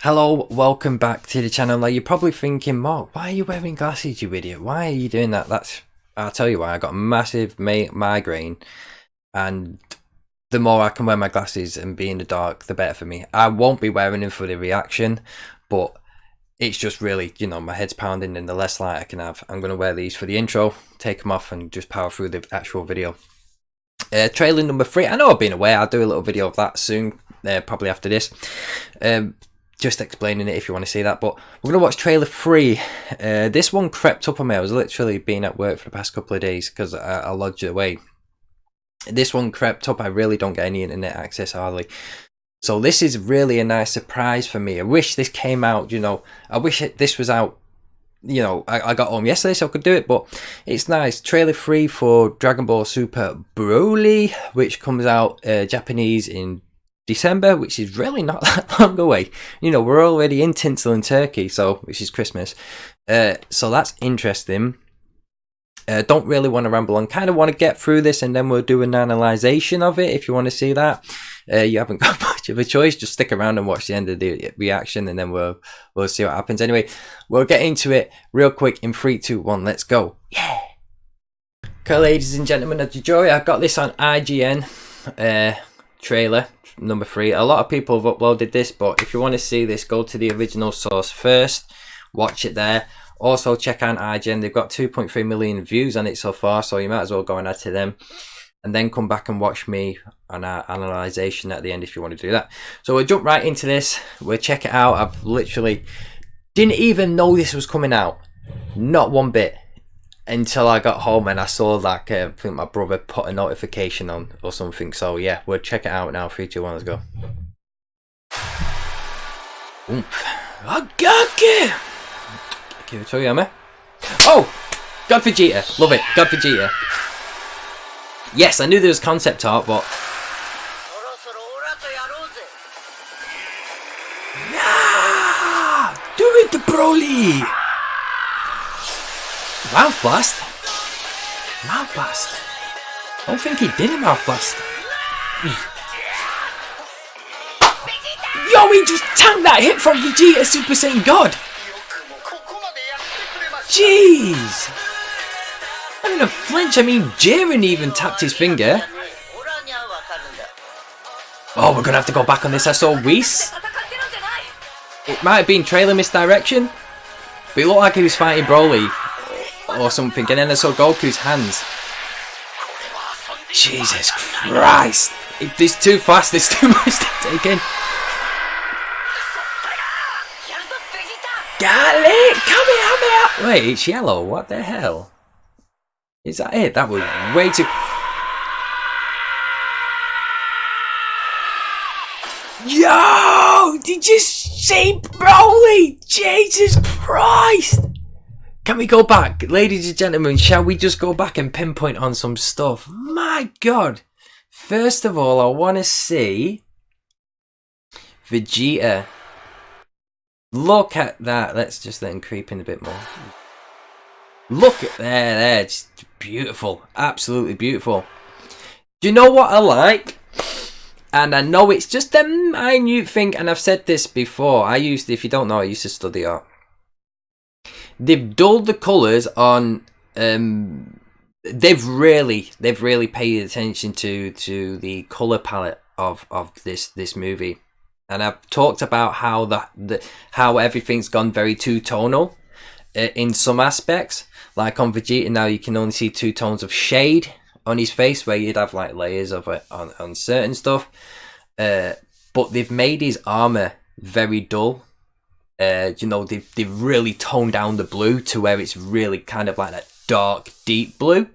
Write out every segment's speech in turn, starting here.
Hello, welcome back to the channel. Now you're probably thinking, Mark, why are you wearing glasses, you idiot? Why are you doing that? I'll tell you why. I got a massive migraine, and the more I can wear my glasses and be in the dark, the better for me. I won't be wearing them for the reaction, but it's just really, my head's pounding, and the less light I can have, I'm going to wear these for the intro, take them off and just power through the actual video. Trailer number 3. I know I've been away. I'll do a little video of that soon, probably after this. Just explaining it if you want to see that, but we're going to watch trailer 3. This one crept up on me. I was literally being at work for the past couple of days because I lodged away. This one crept up. I really don't get any internet access hardly. So this is really a nice surprise for me. I wish this came out, I wish this was out, I got home yesterday so I could do it, but it's nice. Trailer 3 for Dragon Ball Super Broly, which comes out Japanese in December, which is really not that long away. We're already in Tinsel in Turkey, which is Christmas. So that's interesting. Don't really want to ramble on. Kind of want to get through this and then we'll do an analysation of it if you want to see that. You haven't got much of a choice. Just stick around and watch the end of the reaction and then we'll see what happens. Anyway, we'll get into it real quick in 3, 2, 1. Let's go. Yeah. Okay, ladies and gentlemen of the jury, I got this on IGN. Trailer number 3. A lot of people have uploaded this, but if you want to see this, go to the original source first, watch it there. Also check out IGN. They've got 2.3 million views on it so far, so you might as well go and add to them, and then come back and watch me on our analysation at the end if you want to do that. So we'll jump right into this. We'll check it out. I've literally didn't even know this was coming out, not one bit, until I got home and I saw I think my brother put a notification on or something. So yeah, we'll check it out now. 3, 2, 1, let's go. Oomph. Okay. Oh, God Vegeta, love it. God Vegeta. Yes, I knew there was concept art, but yeah, do it, Broly. Mouth blast? Mouth blast? I don't think he did a mouth blast. Yo, he just tanked that hit from Vegeta Super Saiyan God. Jeez. Not even a flinch. I mean, Jiren even tapped his finger. Oh, we're going to have to go back on this. I saw Whis. It might have been trailer misdirection, but it looked like he was fighting Broly or something, and then I saw Goku's hands. Jesus Christ! It's too fast, there's too much to take in. Got it! Come here! Wait, it's yellow, what the hell? Is that it? That was way too... Yo! Did you see Broly? Jesus Christ! Can we go back? Ladies and gentlemen, shall we just go back and pinpoint on some stuff? My God. First of all, I want to see Vegeta. Look at that. Let's just let him creep in a bit more. Look at there. Just beautiful. Absolutely beautiful. Do you know what I like? And I know it's just a minute thing, and I've said this before. If you don't know, I used to study art. They've dulled the colours on. They've really paid attention to the colour palette of this movie, and I've talked about how how everything's gone very two-tonal in some aspects. Like on Vegeta now, you can only see 2 tones of shade on his face, where you'd have like layers of it on certain stuff. But they've made his armour very dull. They've really toned down the blue to where it's really kind of like that dark, deep blue.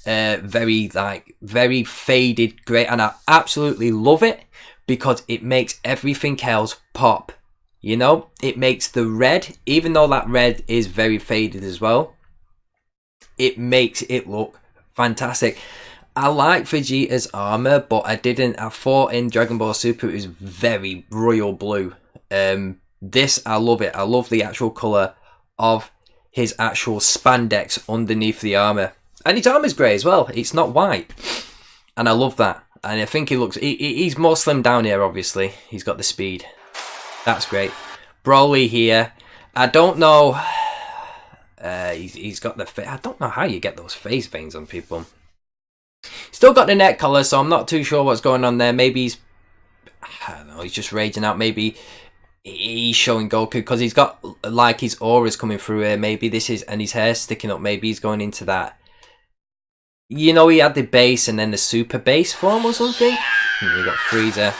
Very faded grey, and I absolutely love it because it makes everything else pop. It makes the red, even though that red is very faded as well, it makes it look fantastic. I like Vegeta's armour, but I thought in Dragon Ball Super it was very royal blue. This, I love it. I love the actual colour of his actual spandex underneath the armour. And his armour's grey as well. It's not white. And I love that. And I think he looks... He's more slimmed down here, obviously. He's got the speed. That's great. Broly here. I don't know. He's got the. I don't know how you get those face veins on people. Still got the neck collar, so I'm not too sure what's going on there. Maybe he's. I don't know. He's just raging out. Maybe he's showing Goku because he's got like his aura's coming through here. Maybe this is, and his hair's sticking up. Maybe he's going into that. You know, he had the base and then the super base form or something. We got Frieza.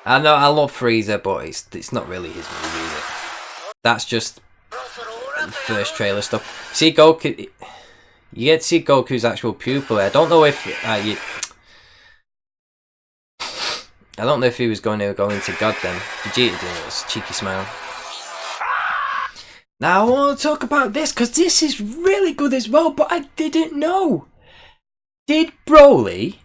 I know I love Frieza, but it's not really his movie, is it? That's just the first trailer stuff. See Goku, you get to see Goku's actual pupil. I don't know if I don't know if he was going to go into God then. Vegeta did this cheeky smile. Now I want to talk about this because this is really good as well, but I didn't know. Did Broly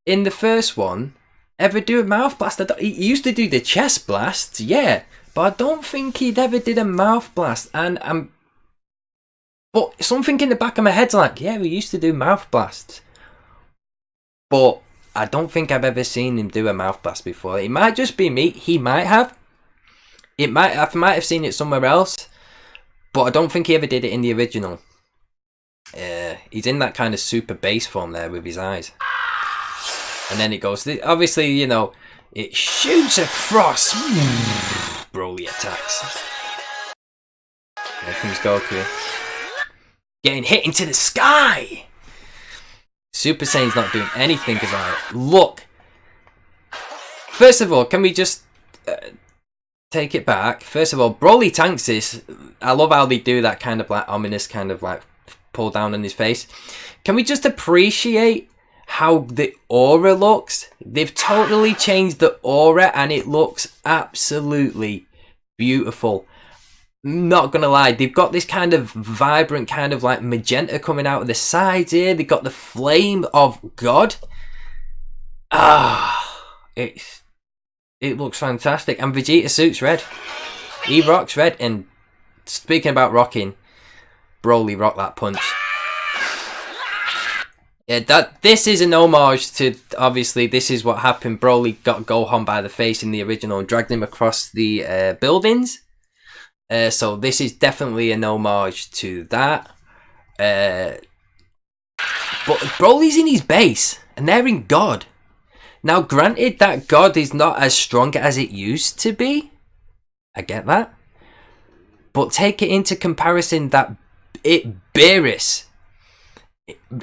in the first one ever do a mouth blast? He used to do the chest blasts, yeah, but I don't think he'd ever did a mouth blast. And but something in the back of my head's like, yeah, we used to do mouth blasts, but I don't think I've ever seen him do a mouth blast before. It might just be me. He might have. I might have seen it somewhere else, but I don't think he ever did it in the original. He's in that kind of super base form there with his eyes. And then it goes, obviously, you know, it shoots across. Broly attacks. There comes Goku. Getting hit into the sky. Super Saiyan's not doing anything about it. Look. First of all, can we just take it back? First of all, Broly tanks this. I love how they do that kind of like ominous kind of like pull down on his face. Can we just appreciate how the aura looks? They've totally changed the aura and it looks absolutely beautiful. Not gonna lie, they've got this kind of vibrant kind of like magenta coming out of the sides here. They've got the flame of God. It looks fantastic. And Vegeta suits red. He rocks red. And speaking about rocking, Broly rocked that punch. Yeah, this is an homage to, obviously, this is what happened. Broly got Gohan by the face in the original and dragged him across the buildings. So this is definitely an homage to that. But Broly's in his base, and they're in God. Now, granted that God is not as strong as it used to be. I get that. But take it into comparison that Beerus,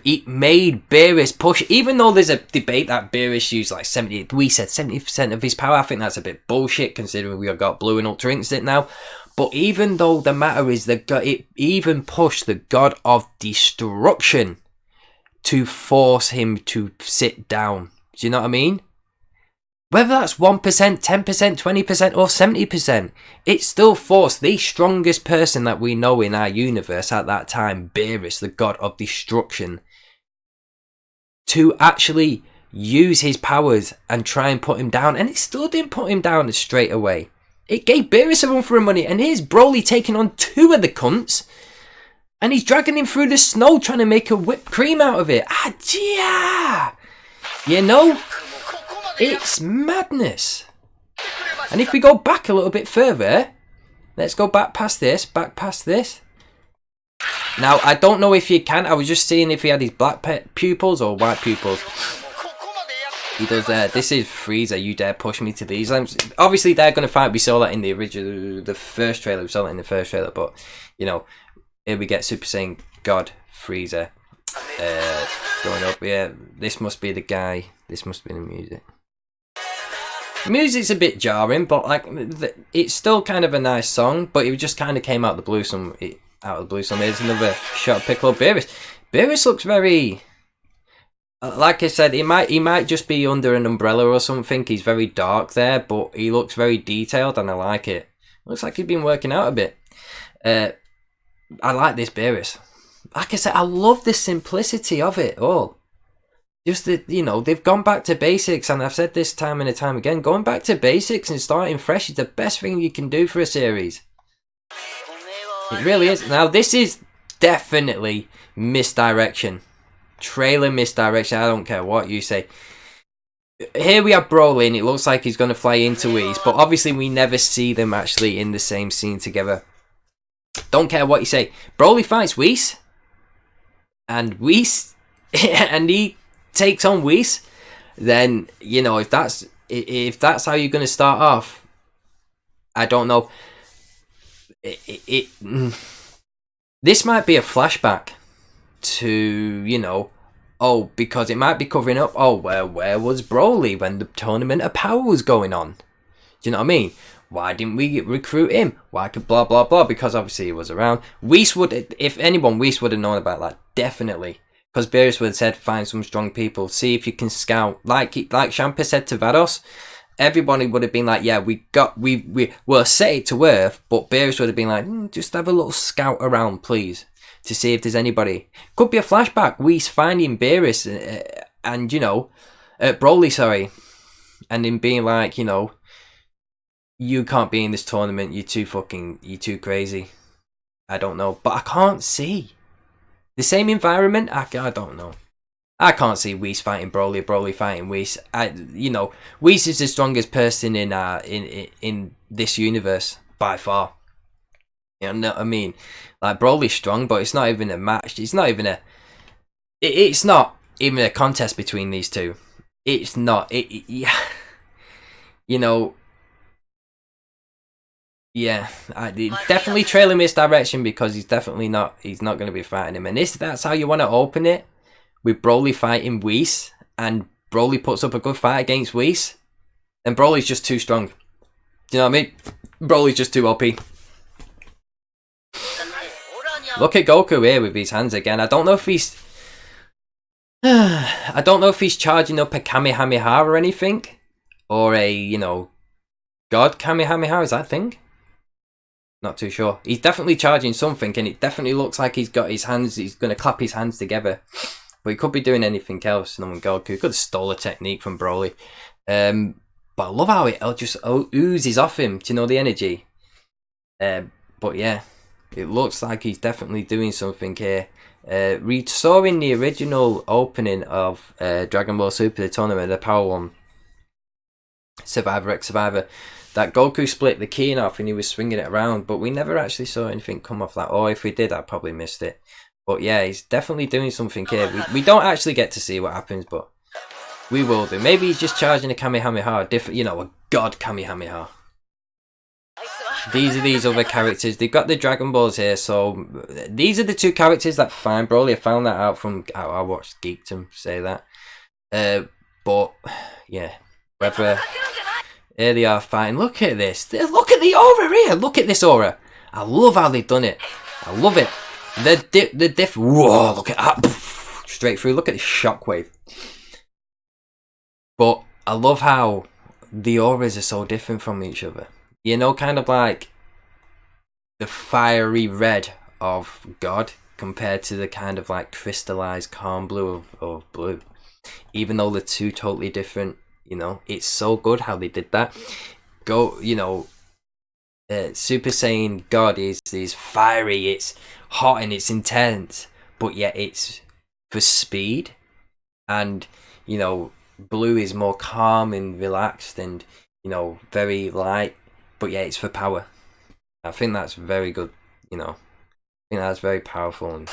it made Beerus push, even though there's a debate that Beerus used like 70% of his power. I think that's a bit bullshit considering we have got Blue and Ultra Instinct now. But even though the matter is that it even pushed the God of Destruction to force him to sit down. Do you know what I mean? Whether that's 1%, 10%, 20% or 70%, it still forced the strongest person that we know in our universe at that time, Beerus, the God of Destruction, to actually use his powers and try and put him down. And it still didn't put him down straight away. It gave Beerus a run for money. And here's Broly taking on two of the cunts. And he's dragging him through the snow trying to make a whipped cream out of it. Yeah! You know, it's madness. And if we go back a little bit further, let's go back past this, Now, I don't know if you can. I was just seeing if he had his black pupils or white pupils. He does this is Frieza, you dare push me to these lamps. Obviously, they're going to fight. We saw that in the first trailer. We saw that in the first trailer. But, you know, here we get Super Saiyan God Frieza going up. Yeah, this must be the guy. This must be the music. The music's a bit jarring, but like it's still kind of a nice song. But it just kind of came out of the blue. There's another shot of Piccolo. Beerus looks very. Like I said, he might just be under an umbrella or something. He's very dark there, but he looks very detailed, and I like it. Looks like he's been working out a bit. I like this Beerus. Like I said, I love the simplicity of it all. Just that, you know, they've gone back to basics, and I've said this time and time again, going back to basics and starting fresh is the best thing you can do for a series. It really is. Now, this is definitely misdirection. Trailer misdirection. I don't care what you say. here we have Broly, and it looks like he's going to fly into Whis, but obviously we never see them actually in the same scene together. Don't care what you say. Broly fights Whis, and Whis, and he takes on Whis. Then, you know, if that's how you're going to start off, I don't know. This might be a flashback to, you know, oh, because it might be covering up, oh, where was Broly when the Tournament of Power was going on? Do you know what I mean? Why didn't we recruit him? Why could blah, blah, blah? Because obviously he was around. Whis would, if anyone, Whis would have known about that, definitely. Because Beerus would have said, find some strong people, see if you can scout. Like Champa said to Vados, everybody would have been like, yeah, we'll set it to Earth, but Beerus would have been like, just have a little scout around, please, to see if there's anybody. Could be a flashback. Whis finding Beerus and, you know, Broly, sorry, and him being like, you know, you can't be in this tournament. You're too crazy. I don't know, but I can't see the same environment. I don't know. I can't see Whis fighting Broly, Broly fighting Whis. You know, Whis is the strongest person in this universe by far. You know what I mean? Like, Broly's strong, but it's not even a match. It's not even it's not even a contest between these two. It's not. Yeah. You know. Yeah, definitely trailing misdirection, because he's not going to be fighting him. And that's how you want to open it, with Broly fighting Whis, and Broly puts up a good fight against Whis, and Broly's just too strong. Do you know what I mean? Broly's just too OP. Look at Goku here with his hands again. I don't know if he's charging up a Kamehameha or anything, or a, you know, God Kamehameha. Is that thing? Not too sure. He's definitely charging something, and it definitely looks like he's got his hands. He's going to clap his hands together. But he could be doing anything else. And then Goku could have stole a technique from Broly. But I love how it just oozes off him. Do you know the energy? But yeah, it looks like he's definitely doing something here. We saw in the original opening of Dragon Ball Super, the tournament, the Power One, Survivor X Survivor, that Goku split the key off and he was swinging it around, but we never actually saw anything come off that. Or if we did, I probably missed it. But yeah, he's definitely doing something here. We don't actually get to see what happens, but we will do. Maybe he's just charging a Kamehameha, you know, a God Kamehameha. These are these other characters. They've got the Dragon Balls here, so these are the two characters that find Broly. I found that out from, I watched Geekdom say that. But yeah, whether... Here they are fighting. Look at this. Look at the aura here. Look at this aura. I love how they've done it. I love it. The diff. Whoa, look at that. Straight through. Look at the shockwave. But I love how the auras are so different from each other. You know, kind of like the fiery red of God compared to the kind of like crystallized calm blue of blue. Even though they're two totally different. You know, it's so good how they did that. You know, Super Saiyan God is fiery, it's hot and it's intense, but yet it's for speed. And, you know, blue is more calm and relaxed and, you know, very light, but yeah, it's for power. I think that's very good, you know. I think that's very powerful. And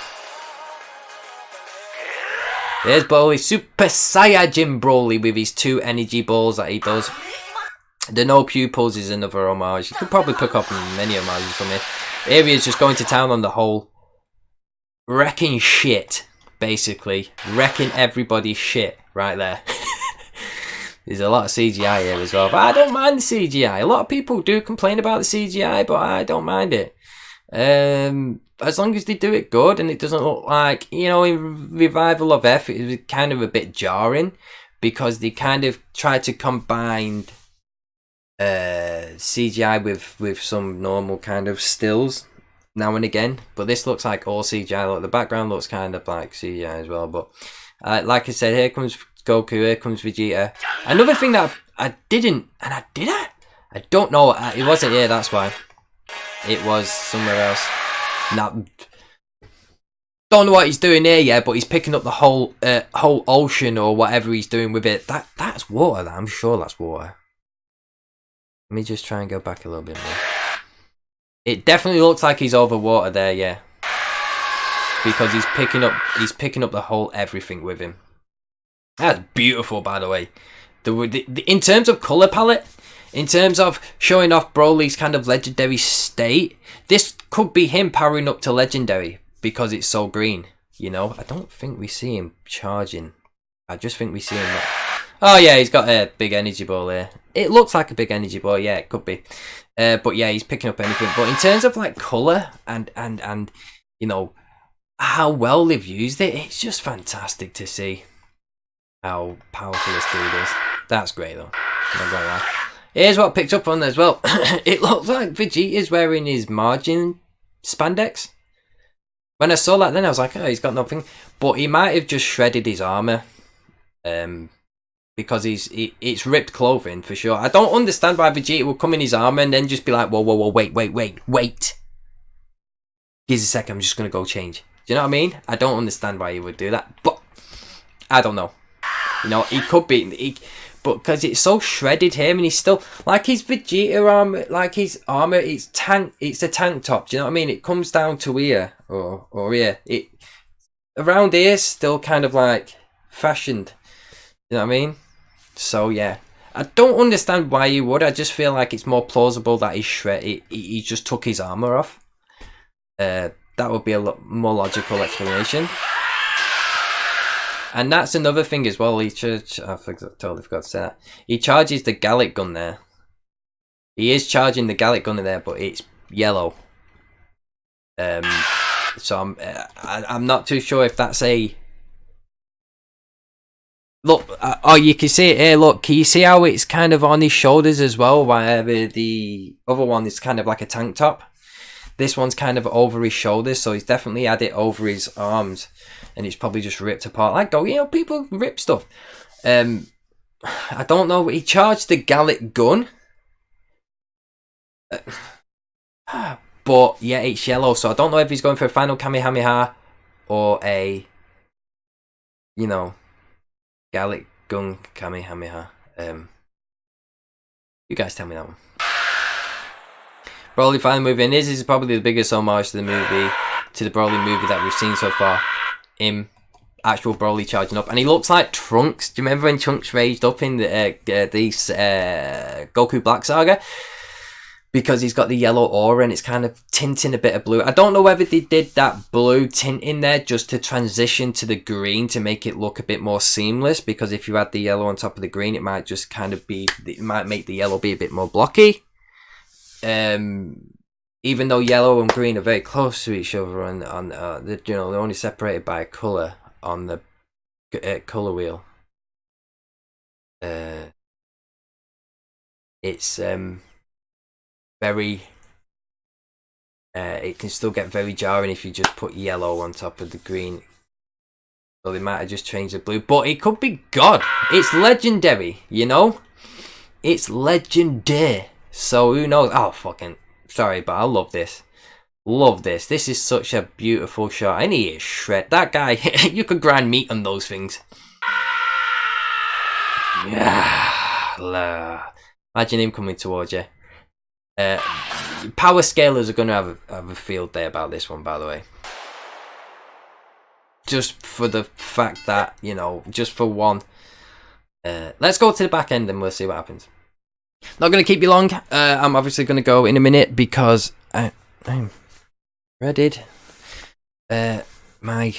there's Broly, Super Saiyajin Broly with his 2 energy balls that he does. The no pupils is another homage. You could probably pick up many homages from it. Here he is just going to town on the whole. Wrecking shit, basically. Wrecking everybody's shit right there. There's a lot of CGI here as well. But I don't mind the CGI. A lot of people do complain about the CGI, but I don't mind it. As long as they do it good and it doesn't look like, you know, in Revival of F, it was kind of a bit jarring because they kind of tried to combine CGI with some normal kind of stills now and again. But this looks like all CGI. Look, the background looks kind of like CGI as well. But like I said, here comes Goku, here comes Vegeta. Another thing that I don't know. It wasn't here, that's why. It was somewhere else. Now, Don't know what he's doing here yet, but he's picking up the whole ocean or whatever he's doing with it. That's water. I'm sure that's water. Let me just try and go back a little bit more. It definitely looks like he's over water there, yeah. Because he's picking up the whole everything with him. That's beautiful, by the way. In terms of colour palette, in terms of showing off Broly's kind of legendary state, this could be him powering up to legendary because it's so green, you know? I don't think we see him charging. I just think we see him... Oh yeah, he's got a big energy ball here. It looks like a big energy ball, yeah, it could be. But yeah, he's picking up anything. But in terms of like colour and you know, how well they've used it, it's just fantastic to see how powerful this dude is. That's great though. Not gonna lie. Here's what I picked up on as well. It looks like Vegeta's wearing his margin spandex. When I saw that then I was like, oh, he's got nothing. But he might have just shredded his armour. Because it's ripped clothing for sure. I don't understand why Vegeta would come in his armour and then just be like, whoa, wait. Give us a second, I'm just going to go change. Do you know what I mean? I don't understand why he would do that. But, I don't know. You know, he could be... But because it's so shredded him and he's still... Like his Vegeta armour, like his armour, it's a tank top. Do you know what I mean? It comes down to here. Or here. Around here, still kind of like fashioned. You know what I mean? So yeah, I don't understand why he would. I just feel like it's more plausible that he just took his armor off. That would be a lot more logical explanation. And that's another thing as well. I totally forgot to say that. He charges the Gallic gun there. He is charging the Gallic gun there, but it's yellow. So I'm not too sure if that's a... Look, oh, you can see it here. Look, can you see how it's kind of on his shoulders as well? Wherever the other one is kind of like a tank top. This one's kind of over his shoulders, so he's definitely had it over his arms, and it's probably just ripped apart. Like, you know, people rip stuff. I don't know. He charged the Gallic gun, but yeah, it's yellow, so I don't know if he's going for a final Kamehameha or a, you know, Gallic gun Kamehameha. You guys tell me that one. Broly final movie, and this is probably the biggest homage to the Broly movie that we've seen so far. Him, actual Broly charging up, and he looks like Trunks. Do you remember when Trunks raged up in the Goku Black Saga? Because he's got the yellow aura and it's kind of tinting a bit of blue. I don't know whether they did that blue tint in there just to transition to the green to make it look a bit more seamless. Because if you had the yellow on top of the green, it might just kind of be, it might make the yellow be a bit more blocky. Even though yellow and green are very close to each other, and you know, they're only separated by a color on the color wheel. It's very it can still get very jarring if you just put yellow on top of the green. So they might have just changed the blue, but it could be God. It's legendary, you know. It's legendary. So who knows? Oh, fucking sorry, but I love this. Love this. This is such a beautiful shot. And he is shred. That guy, you could grind meat on those things. Yeah. Imagine him coming towards you. Power scalers are going to have a field day about this one, by the way. Just for the fact that, you know, just for one. Let's go to the back end and we'll see what happens. Not going to keep you long. I'm obviously going to go in a minute because I'm readied my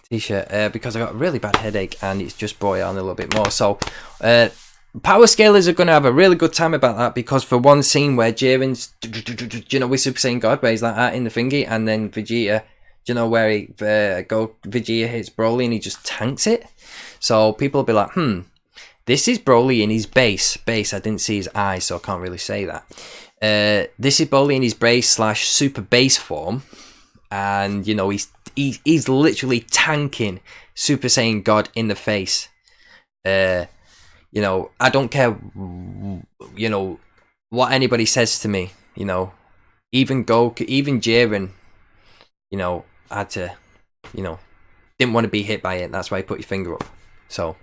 t-shirt because I got a really bad headache and it's just brought it on a little bit more. So power scalers are going to have a really good time about that, because for one scene where Jiren's, you know, with Super Saiyan God, where he's like that in the thingy, and then Vegeta, you know, where Vegeta hits Broly and he just tanks it. So people will be like, this is Broly in his base. I didn't see his eyes, so I can't really say that. This is Broly in his base / super base form, and you know he's literally tanking Super Saiyan God in the face. You know, I don't care, you know, what anybody says to me. You know, even Goku, even Jiren, you know, had to, you know, didn't want to be hit by it. That's why he put your finger up. So,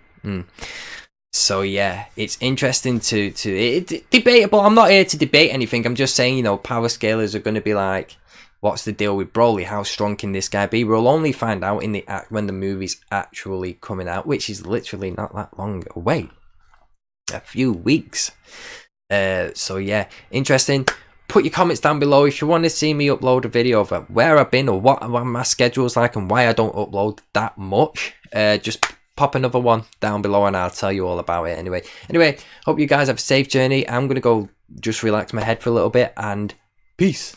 so yeah, it's interesting debatable. I'm not here to debate anything. I'm just saying, you know, power scalers are going to be like, what's the deal with Broly? How strong can this guy be? We'll only find out in the when the movie's actually coming out, which is literally not that long away. A few weeks. So yeah, interesting. Put your comments down below if you want to see me upload a video of where I've been or what my schedule's like and why I don't upload that much. Just pop another one down below and I'll tell you all about it anyway. Hope you guys have a safe journey. I'm gonna go just relax my head for a little bit, and peace.